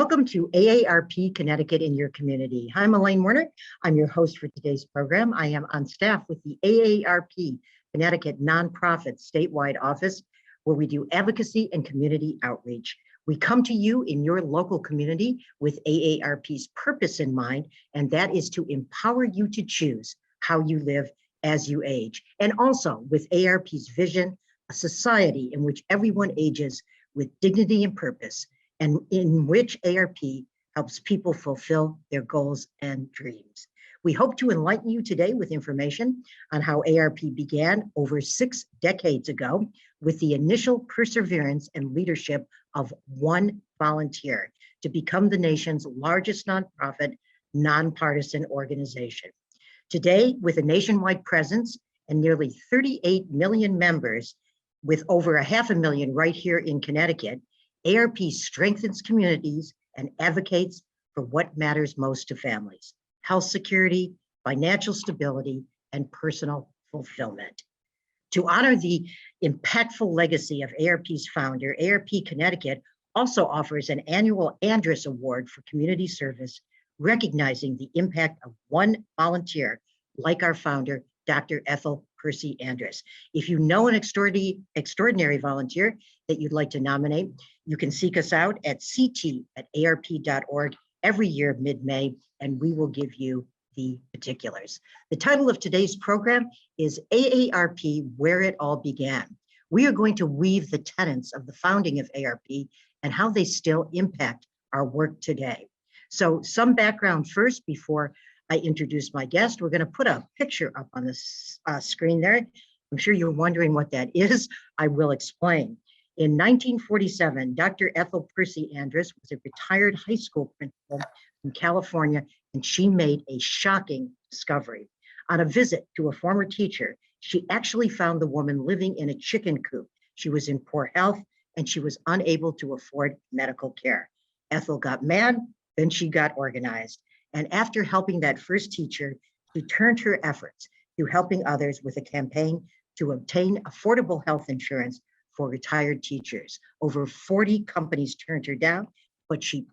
Welcome to AARP Connecticut in your community. I'm Elaine Werner. I'm your host for today's program. I am on staff with the AARP Connecticut nonprofit statewide office, where we do advocacy and community outreach. We come to you in your local community with AARP's purpose in mind, and that is to empower you to choose how you live as you age. And also with AARP's vision, a society in which everyone ages with dignity and purpose, and in which AARP helps people fulfill their goals and dreams. We hope to enlighten you today with information on how AARP began over 6 decades ago with the initial perseverance and leadership of one volunteer to become the nation's largest nonprofit, nonpartisan organization. Today, with a nationwide presence and nearly 38 million members, with over 500,000 right here in Connecticut, AARP strengthens communities and advocates for what matters most to families: health security, financial stability, and personal fulfillment. To honor the impactful legacy of AARP's founder, AARP Connecticut also offers an annual Andrus Award for community service, recognizing the impact of one volunteer like our founder, Dr. Ethel Percy Andrus. If you know an extraordinary volunteer that you'd like to nominate, you can seek us out at ct@aarp.org every year mid-May, and we will give you the particulars. The title of today's program is AARP, Where It All Began. We are going to weave the tenets of the founding of AARP and how they still impact our work today. So some background first before I introduce my guest. We're going to put a picture up on this screen there. I'm sure you're wondering what that is. I will explain. In 1947, Dr. Ethel Percy Andrus was a retired high school principal from California, and she made a shocking discovery. On a visit to a former teacher, she actually found the woman living in a chicken coop. She was in poor health, and she was unable to afford medical care. Ethel got mad, then she got organized. And after helping that first teacher, she turned her efforts to helping others with a campaign to obtain affordable health insurance for retired teachers. Over 40 companies turned her down, but she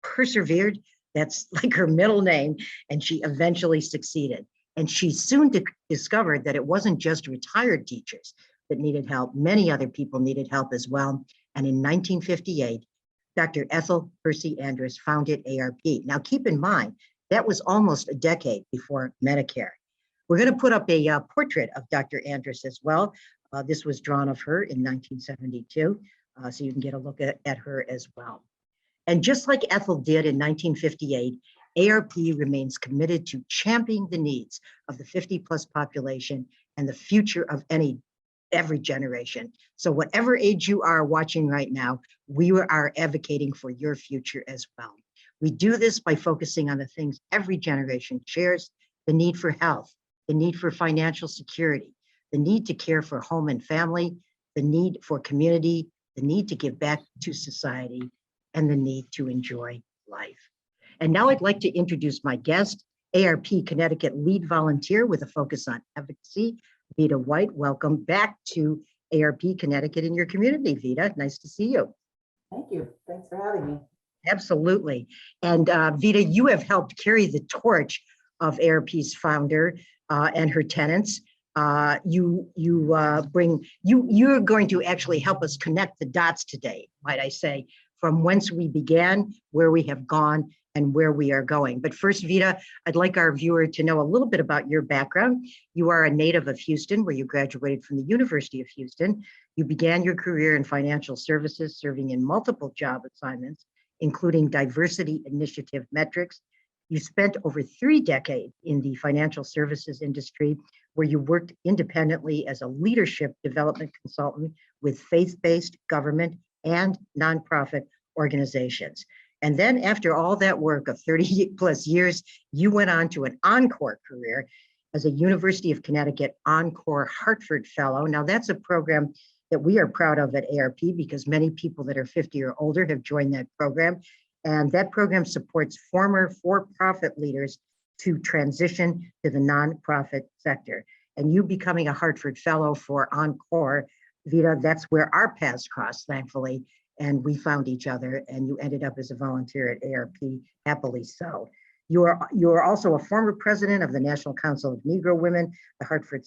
persevered. That's like her middle name, and she eventually succeeded. And she soon discovered that it wasn't just retired teachers that needed help. Many other people needed help as well. And in 1958, Dr. Ethel Percy Andrus founded AARP. Now, keep in mind, that was almost a decade before Medicare. We're going to put up a portrait of Dr. Andrus as well. This was drawn of her in 1972, so you can get a look at her as well. And just like Ethel did in 1958, AARP remains committed to championing the needs of the 50-plus population and the future of every generation. So whatever age you are watching right now, we are advocating for your future as well. We do this by focusing on the things every generation shares: the need for health, the need for financial security, the need to care for home and family, the need for community, the need to give back to society, and the need to enjoy life. And now I'd like to introduce my guest, AARP Connecticut lead volunteer with a focus on advocacy, Vita White. Welcome back to AARP Connecticut in your community, Vita. Nice to see you. Thank you. Thanks for having me. Absolutely. And Vita, you have helped carry the torch of AARP's founder and her tenants. You're going to actually help us connect the dots today, might I say, from whence we began, where we have gone, and where we are going. But first, Vita, I'd like our viewer to know a little bit about your background. You are a native of Houston, where you graduated from the University of Houston. You began your career in financial services, serving in multiple job assignments, including diversity initiative metrics. You spent over 3 decades in the financial services industry, where you worked independently as a leadership development consultant with faith-based government and nonprofit organizations. And then after all that work of 30 plus years, you went on to an encore career as a University of Connecticut Encore Hartford Fellow. Now that's a program that we are proud of at AARP because many people that are 50 or older have joined that program. And that program supports former for-profit leaders to transition to the nonprofit sector. And you becoming a Hartford Fellow for Encore, Vita, that's where our paths crossed, thankfully. and we found each other, and you ended up as a volunteer at AARP, happily so. You are also a former president of the National Council of Negro Women, the Hartford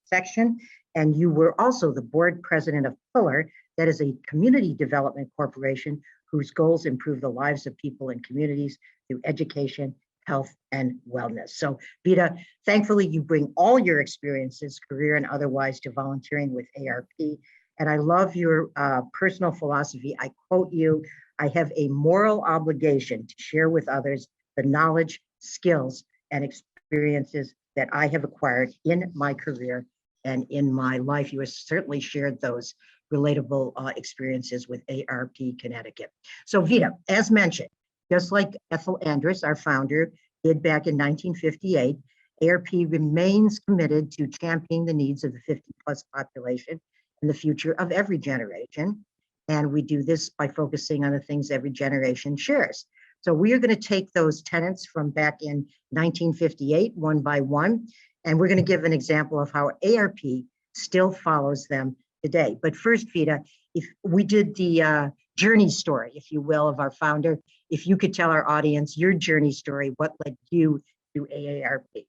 section, and you were also the board president of Pillar, that is a community development corporation whose goals improve the lives of people in communities through education, health, and wellness. So Vita, thankfully you bring all your experiences, career and otherwise, to volunteering with AARP. And I love your personal philosophy. I quote you, "I have a moral obligation to share with others the knowledge, skills, and experiences that I have acquired in my career and in my life." You have certainly shared those relatable experiences with AARP Connecticut. So Vita, as mentioned, just like Ethel Andrus, our founder, did back in 1958, AARP remains committed to championing the needs of the 50+ population and the future of every generation. And we do this by focusing on the things every generation shares. So we are going to take those tenets from back in 1958, one by one, and we're going to give an example of how AARP still follows them today. But first, Vita, if we did the journey story, if you will, of our founder, if you could tell our audience your journey story, what led you to AARP?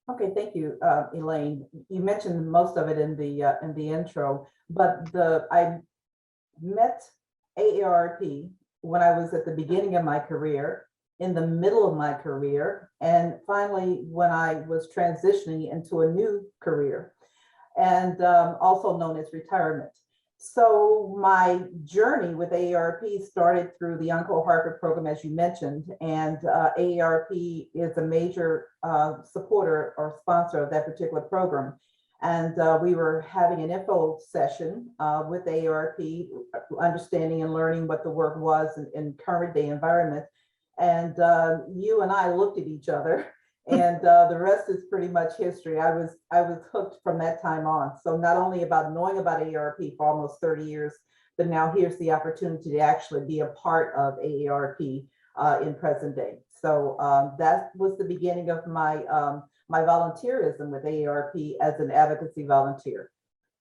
Okay, thank you, Elaine. You mentioned most of it in the intro, but I met AARP when I was at the beginning of my career, in the middle of my career, and finally when I was transitioning into a new career, and also known as retirement. So my journey with AARP started through the Uncle Harper program, as you mentioned, and AARP is a major supporter or sponsor of that particular program. And we were having an info session with AARP, understanding and learning what the work was in current day environment. And you and I looked at each other, and the rest is pretty much history. I was hooked from that time on. So not only about knowing about AARP for almost 30 years, but now here's the opportunity to actually be a part of AARP in present day. So that was the beginning of my my volunteerism with AARP as an advocacy volunteer.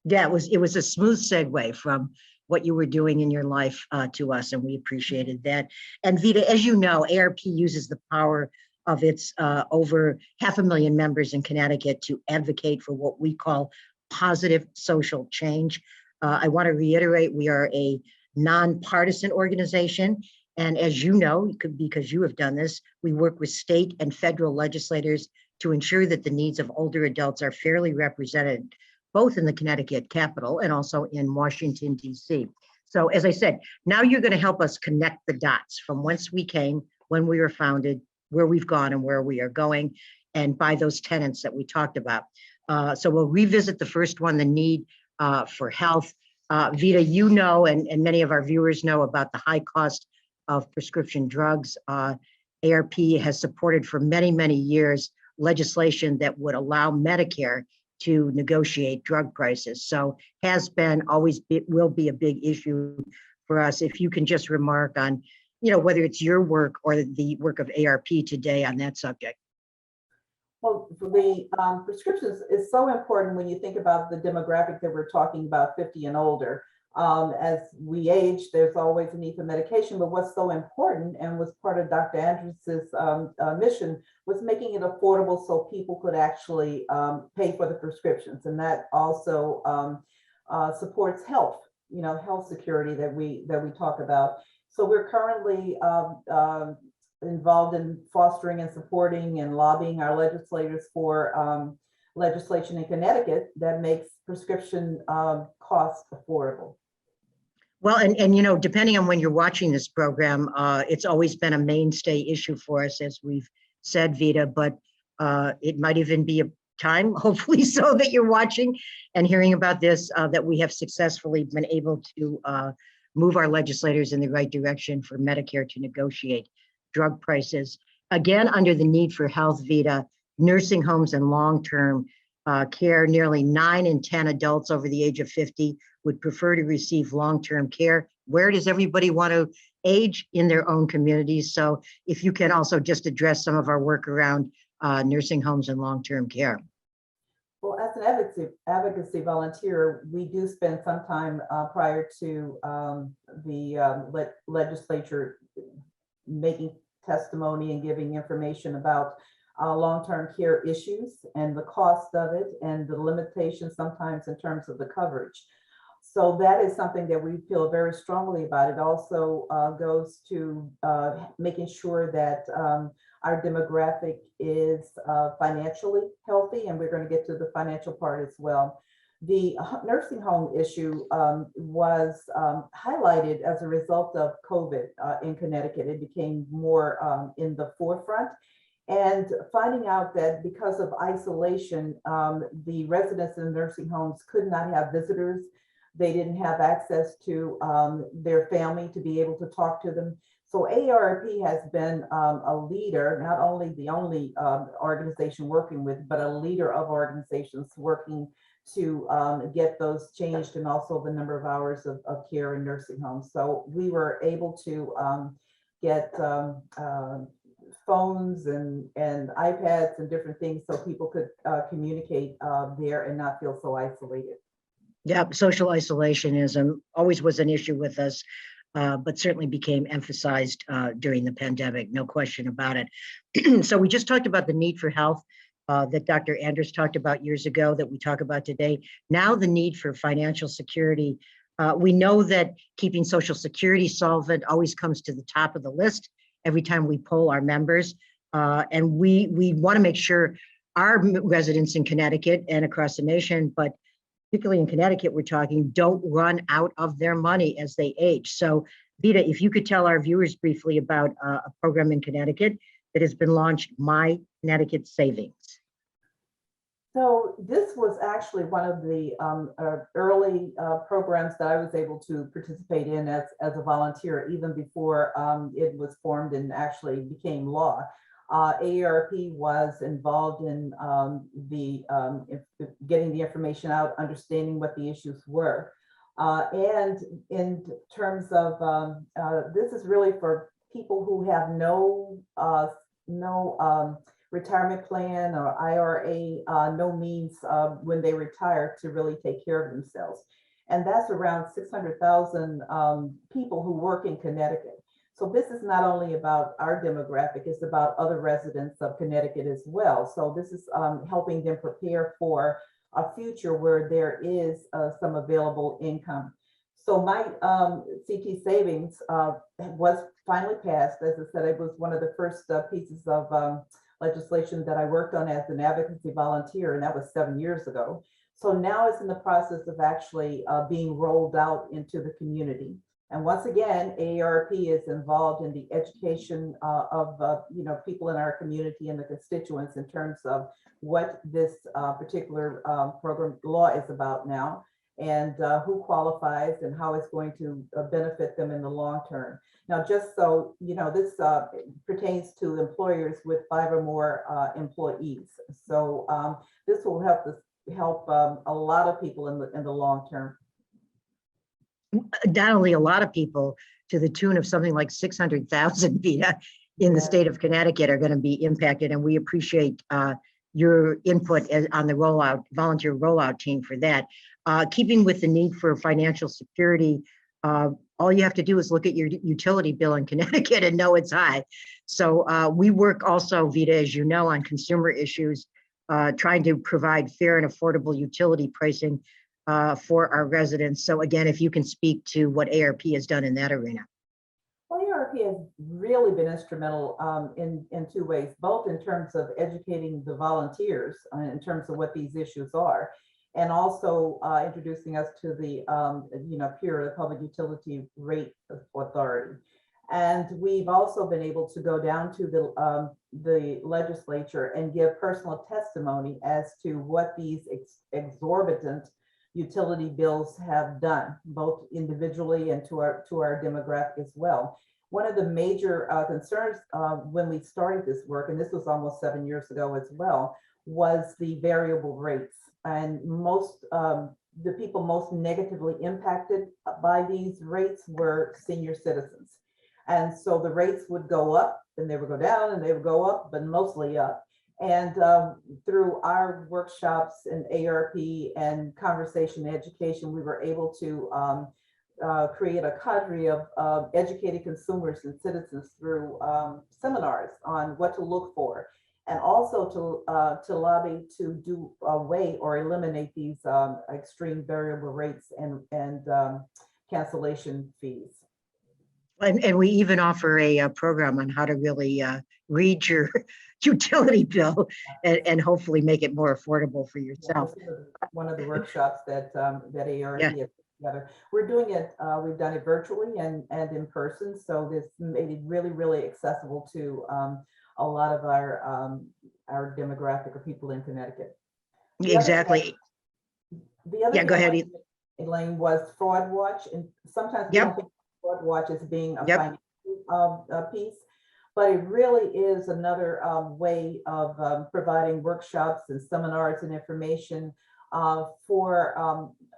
Yeah, it was a smooth segue from what you were doing in your life to us, and we appreciated that. And Vita, as you know, AARP uses the power of its over 500,000 members in Connecticut to advocate for what we call positive social change. I want to reiterate, we are a nonpartisan organization. And as you know, because you have done this, we work with state and federal legislators to ensure that the needs of older adults are fairly represented, both in the Connecticut Capitol and also in Washington, D.C. So as I said, now you're going to help us connect the dots from whence we came, when we were founded, where we've gone and where we are going, and by those tenets that we talked about. So we'll revisit the first one, the need for health. Vita, you know, and many of our viewers know about the high cost of prescription drugs. AARP has supported for many, many years legislation that would allow Medicare to negotiate drug prices. So has been, always will be a big issue for us. If you can just remark on, you know, whether it's your work or the work of AARP today on that subject. Well, the prescriptions is so important when you think about the demographic that we're talking about, 50 and older. As we age, there's always a need for medication, but what's so important and was part of Dr. Andrus's mission was making it affordable so people could actually pay for the prescriptions. And that also supports health, you know, health security that we talk about. So we're currently involved in fostering and supporting and lobbying our legislators for legislation in Connecticut that makes prescription costs affordable. Well, and you know, depending on when you're watching this program, it's always been a mainstay issue for us, as we've said, Vita, but it might even be a time, hopefully so, that you're watching and hearing about this, that we have successfully been able to move our legislators in the right direction for Medicare to negotiate drug prices. Again, under the need for health, Vita, nursing homes and long-term care, nearly 9 in 10 adults over the age of 50 would prefer to receive long-term care. Where does everybody want to age? In their own communities. So if you can also just address some of our work around nursing homes and long-term care. Well, as an advocacy volunteer, we do spend some time prior to the legislature making testimony and giving information about long-term care issues and the cost of it and the limitations sometimes in terms of the coverage. So that is something that we feel very strongly about. It also goes to making sure that our demographic is financially healthy, and we're going to get to the financial part as well. The nursing home issue was highlighted as a result of COVID in Connecticut. It became more in the forefront. And finding out that because of isolation, the residents in nursing homes could not have visitors. They didn't have access to their family to be able to talk to them. So AARP has been a leader, not only the only organization working with, but a leader of organizations working to get those changed, and also the number of hours of care in nursing homes. So we were able to get phones and iPads and different things so people could communicate there and not feel so isolated. Yeah, social isolation always was an issue with us, but certainly became emphasized during the pandemic, no question about it. So we just talked about the need for health that Dr. Anders talked about years ago, that we talk about today. Now the need for financial security. We know that keeping Social Security solvent always comes to the top of the list every time we poll our members. And we want to make sure our residents in Connecticut and across the nation, but particularly in Connecticut, we're talking, don't run out of their money as they age. So Vita, if you could tell our viewers briefly about a program in Connecticut that has been launched, My Connecticut Savings. So this was actually one of the early programs that I was able to participate in as a volunteer, even before it was formed and actually became law. AARP was involved in getting the information out, understanding what the issues were. And in terms of, this is really for people who have no retirement plan or IRA, no means when they retire to really take care of themselves. And that's around 600,000 people who work in Connecticut. So this is not only about our demographic, it's about other residents of Connecticut as well. So this is helping them prepare for a future where there is some available income. So my CT savings was finally passed. As I said, it was one of the first pieces of legislation that I worked on as an advocacy volunteer, and that was 7 years ago. So now it's in the process of actually being rolled out into the community. And once again, AARP is involved in the education of people in our community and the constituents in terms of what this particular program law is about now, and who qualifies and how it's going to benefit them in the long term. Now, just so you know, this pertains to employers with 5 or more employees. So this will help a lot of people in the long term. Not only a lot of people, to the tune of something like 600,000 Vita in the state of Connecticut are going to be impacted, and we appreciate your input on the volunteer rollout team for that. Keeping with the need for financial security, all you have to do is look at your utility bill in Connecticut and know it's high. So we work also, Vita, as you know, on consumer issues, trying to provide fair and affordable utility pricing for our residents. So again, if you can speak to what AARP has done in that arena. Well, AARP has really been instrumental in 2 ways, both in terms of educating the volunteers in terms of what these issues are, and also introducing us to the PURA, the Public Utility Rate Authority. And we've also been able to go down to the legislature and give personal testimony as to what these exorbitant utility bills have done, both individually and to our demographic as well. One of the major concerns when we started this work, and this was almost 7 years ago as well, was the variable rates. And most the people most negatively impacted by these rates were senior citizens. And so the rates would go up and they would go down and they would go up, but mostly up. And through our workshops in AARP and conversation education, we were able to create a cadre of educated consumers and citizens through seminars on what to look for, and also to lobby to do away or eliminate these extreme variable rates and cancellation fees. And we even offer a program on how to really read your utility bill and hopefully make it more affordable for yourself. One of the workshops that AARP has put together. We're doing it, we've done it virtually and in person. So this made it really, really accessible to a lot of our demographic of people in Connecticut. Exactly. The other thing go ahead, Elaine, was Fraud Watch. And sometimes we don't think Fraud Watch as being a financial piece, but it really is another way of providing workshops and seminars and information for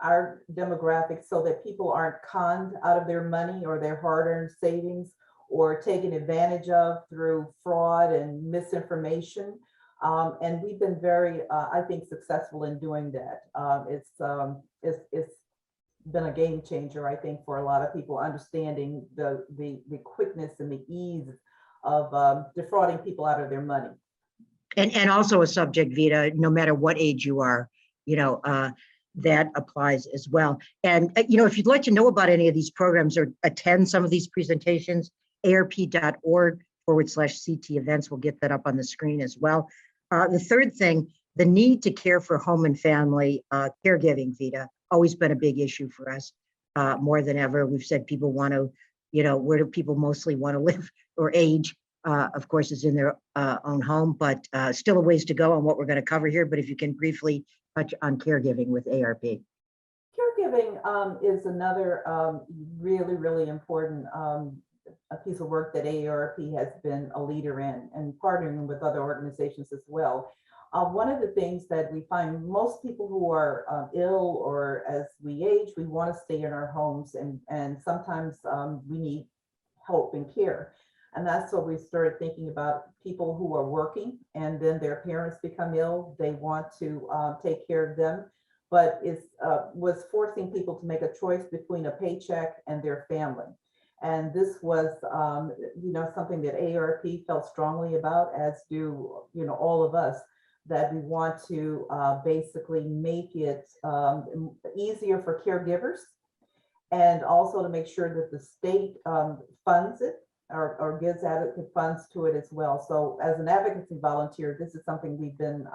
our demographics, so that people aren't conned out of their money or their hard-earned savings, or taken advantage of through fraud and misinformation. And we've been very, I think, successful in doing that. It's been a game changer, I think, for a lot of people, understanding the quickness and the ease of defrauding people out of their money. And also a subject, Vita, no matter what age you are, that applies as well. And, if you'd like to know about any of these programs or attend some of these presentations, AARP.org/CT events, we'll get that up on the screen as well. The third thing, the need to care for home and family caregiving, Vita, always been a big issue for us, more than ever. We've said people want to, where do people mostly want to live or age? Of course, is in their own home, but still a ways to go on what we're going to cover here. But if you can briefly touch on caregiving with AARP. Caregiving is another really, really important a piece of work that AARP has been a leader in, and partnering with other organizations as well. One of the things that we find, most people who are ill or as we age, we want to stay in our homes, and sometimes we need help and care. And that's what we started thinking about, people who are working and then their parents become ill. They want to take care of them, but it was forcing people to make a choice between a paycheck and their family. And this was, something that AARP felt strongly about, as do, all of us, that we want to basically make it easier for caregivers, and also to make sure that the state funds it, or gives adequate funds to it as well. So as an advocacy volunteer, this is something we've been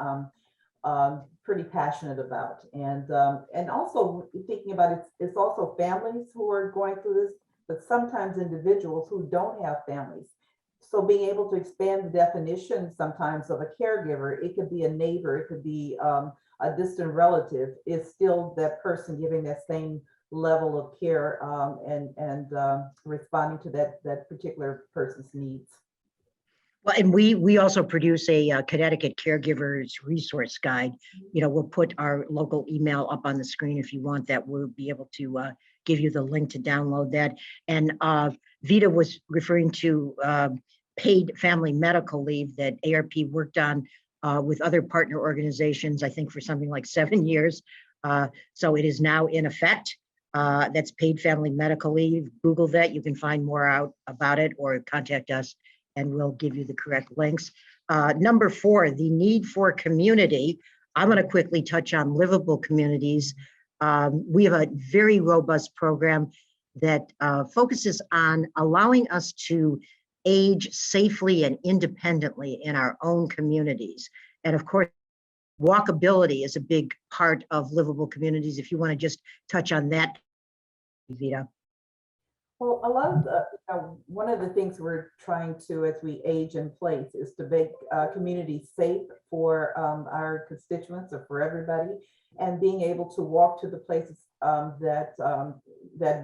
pretty passionate about. And also thinking about it, it's also families who are going through this, but sometimes individuals who don't have families. So being able to expand the definition sometimes of a caregiver, it could be a neighbor, it could be a distant relative, is still that person giving that same level of care and responding to that particular person's needs. Well, and we also produce a Connecticut Caregivers Resource Guide. We'll put our local email up on the screen if you want that. We'll be able to give you the link to download that. And Vita was referring to paid family medical leave that AARP worked on with other partner organizations, I think for something like 7 years. So it is now in effect. That's paid family medical leave. Google that. You can find more out about it, or contact us and we'll give you the correct links. Number 4, the need for community. I'm going to quickly touch on livable communities. We have a very robust program that focuses on allowing us to age safely and independently in our own communities. And of course, walkability is a big part of livable communities. If you want to just touch on that, Vita. Well, a lot of the, one of the things we're trying to, as we age in place, is to make communities safe for our constituents or for everybody, and being able to walk to the places that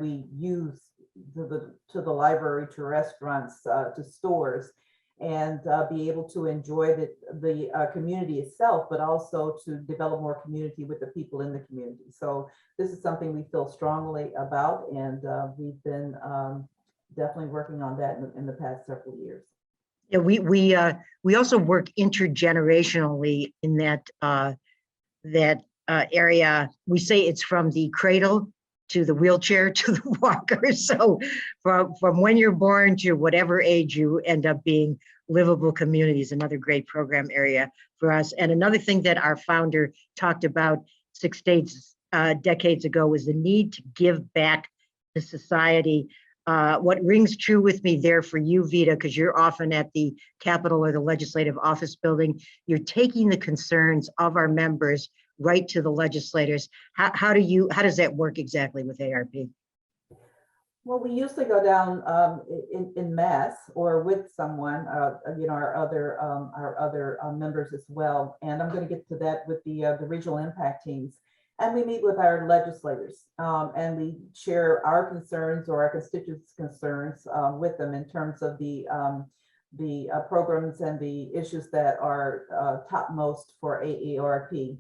we use, to the library, to restaurants, to stores, and be able to enjoy the community itself, but also to develop more community with the people in the community. So this is something we feel strongly about, and we've been definitely working on that in the past several years. Yeah, we also work intergenerationally in that area. We say it's from the cradle to the wheelchair to the walker. So from when you're born to whatever age you end up being, livable communities, another great program area for us. And another thing that our founder talked about decades ago was the need to give back to society. What rings true with me there for you, Vita, because you're often at the Capitol or the Legislative Office building, you're taking the concerns of our members right to the legislators. How does that work exactly with AARP? Well, we usually go down in mass or with someone, our other members as well. And I'm going to get to that with the regional impact teams. And we meet with our legislators and we share our concerns or our constituents' concerns with them in terms of the programs and the issues that are topmost for AARP.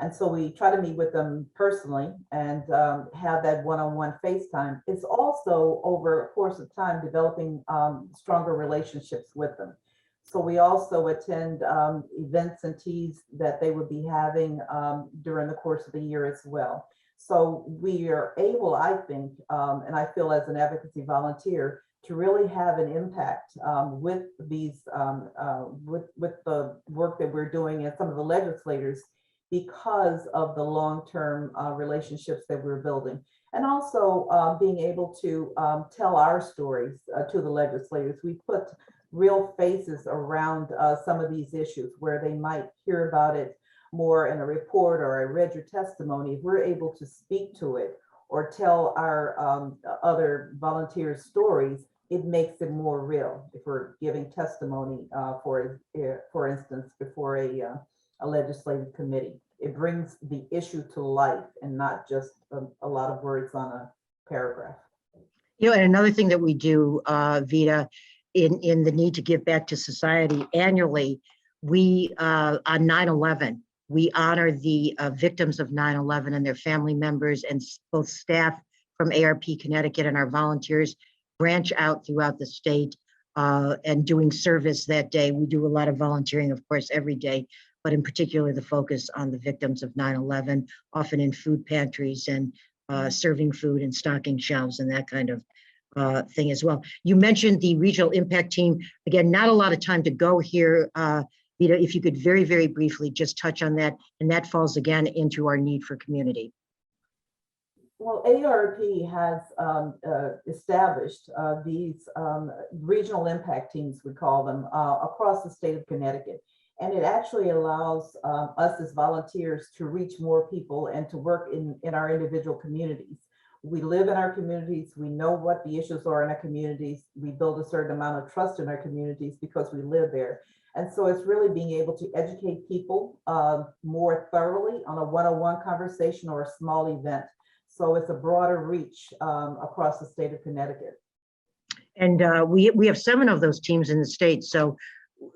And so we try to meet with them personally and have that one-on-one FaceTime. It's also over a course of time developing stronger relationships with them. So we also attend events and teas that they would be having during the course of the year as well. So we are able, I think, and I feel as an advocacy volunteer, to really have an impact with these, with the work that we're doing and some of the legislators, because of the long-term relationships that we're building. And also being able to tell our stories to the legislators. We put real faces around some of these issues where they might hear about it more in a report or I read your testimony. If we're able to speak to it or tell our other volunteers' stories, it makes it more real. If we're giving testimony, for instance, before a legislative committee, it brings the issue to life and not just a lot of words on a paragraph. And another thing that we do, Vita, in the need to give back to society annually, we on 9/11, we honor the victims of 9/11 and their family members, and both staff from AARP Connecticut and our volunteers branch out throughout the state and doing service that day. We do a lot of volunteering, of course, every day, but in particular, the focus on the victims of 9/11, often in food pantries and serving food and stocking shelves and that kind of thing as well. You mentioned the regional impact team. Again, not a lot of time to go here. Vita, if you could very, very briefly just touch on that, and that falls again into our need for community. Well, AARP has established these regional impact teams, we call them, across the state of Connecticut. And it actually allows us as volunteers to reach more people and to work in our individual communities. We live in our communities. We know what the issues are in our communities. We build a certain amount of trust in our communities because we live there. And so it's really being able to educate people more thoroughly on a one-on-one conversation or a small event. So it's a broader reach across the state of Connecticut. And we have 7 of those teams in the state. So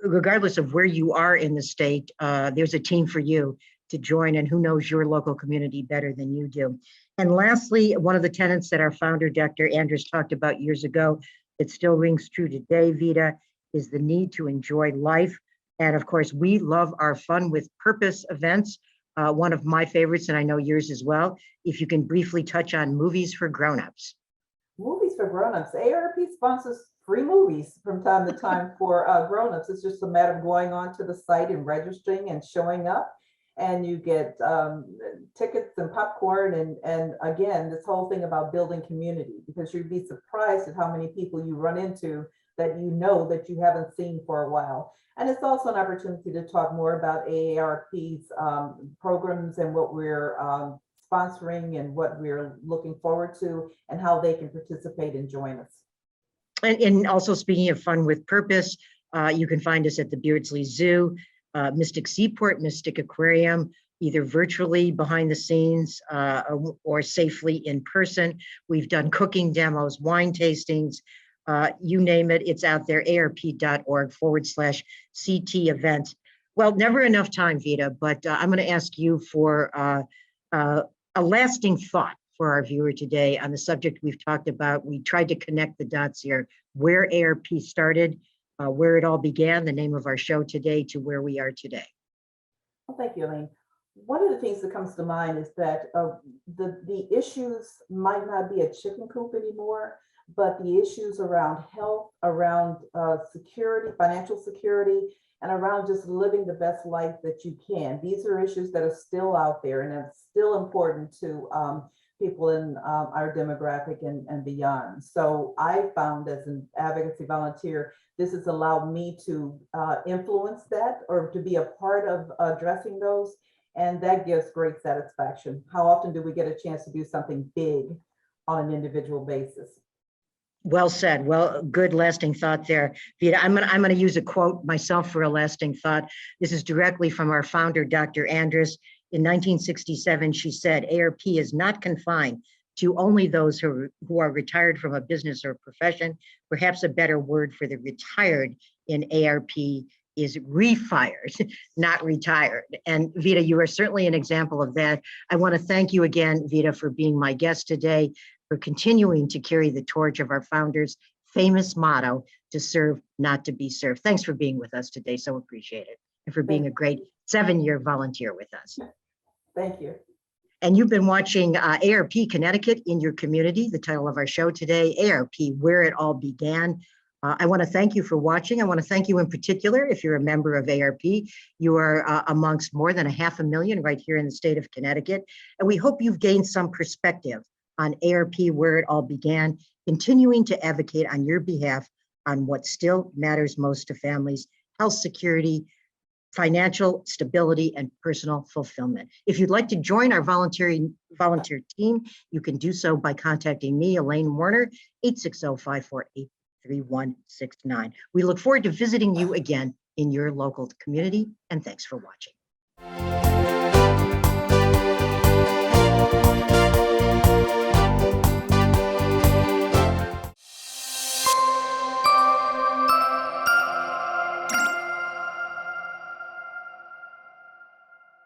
regardless of where you are in the state, there's a team for you to join, and who knows your local community better than you do. And lastly, one of the tenets that our founder, Dr. Andrus, talked about years ago, it still rings true today, Vita, is the need to enjoy life. And of course, we love our Fun with Purpose events. One of my favorites, and I know yours as well. If you can briefly touch on movies for grown-ups. Movies for grown-ups. AARP sponsors free movies from time to time for grown-ups. It's just a matter of going on to the site and registering and showing up. And you get tickets and popcorn and again, this whole thing about building community, because you'd be surprised at how many people you run into that you know that you haven't seen for a while. And it's also an opportunity to talk more about AARP's programs and what we're sponsoring and what we're looking forward to and how they can participate and join us. And also, speaking of Fun with Purpose, you can find us at the Beardsley Zoo, Mystic Seaport, Mystic Aquarium, either virtually behind the scenes or safely in person. We've done cooking demos, wine tastings, you name it, it's out there, aarp.org/CT event. Well, never enough time, Vita, but I'm going to ask you for a lasting thought for our viewer today on the subject we've talked about. We tried to connect the dots here, where AARP started where it all began, the name of our show today, to where we are today. Well, thank you, Elaine. One of the things that comes to mind is that the issues might not be a chicken coop anymore, but the issues around health, around security, financial security, and around just living the best life that you can. These are issues that are still out there, and it's still important to people in our demographic and beyond. So I found, as an advocacy volunteer, this has allowed me to influence that, or to be a part of addressing those. And that gives great satisfaction. How often do we get a chance to do something big on an individual basis? Well said. Well, good lasting thought there, Vita. I'm gonna use a quote myself for a lasting thought. This is directly from our founder, Dr. Andrus. In 1967, she said, AARP is not confined to only those who are retired from a business or profession. Perhaps a better word for the retired in AARP is refired, not retired. And Vita, you are certainly an example of that. I want to thank you again, Vita, for being my guest today, for continuing to carry the torch of our founders' famous motto, to serve, not to be served. Thanks for being with us today. So appreciate it. And for being a great 7-year volunteer with us. Thank you. And you've been watching AARP Connecticut in your community, the title of our show today, AARP, Where It All Began. I want to thank you for watching. I want to thank you in particular, if you're a member of AARP. You are amongst more than 500,000 right here in the state of Connecticut. And we hope you've gained some perspective on AARP, where it all began, continuing to advocate on your behalf on what still matters most to families: health security, financial stability, and personal fulfillment. If you'd like to join our volunteer team, you can do so by contacting me, Elaine Warner, 860-548-3169. We look forward to visiting you again in your local community, and thanks for watching.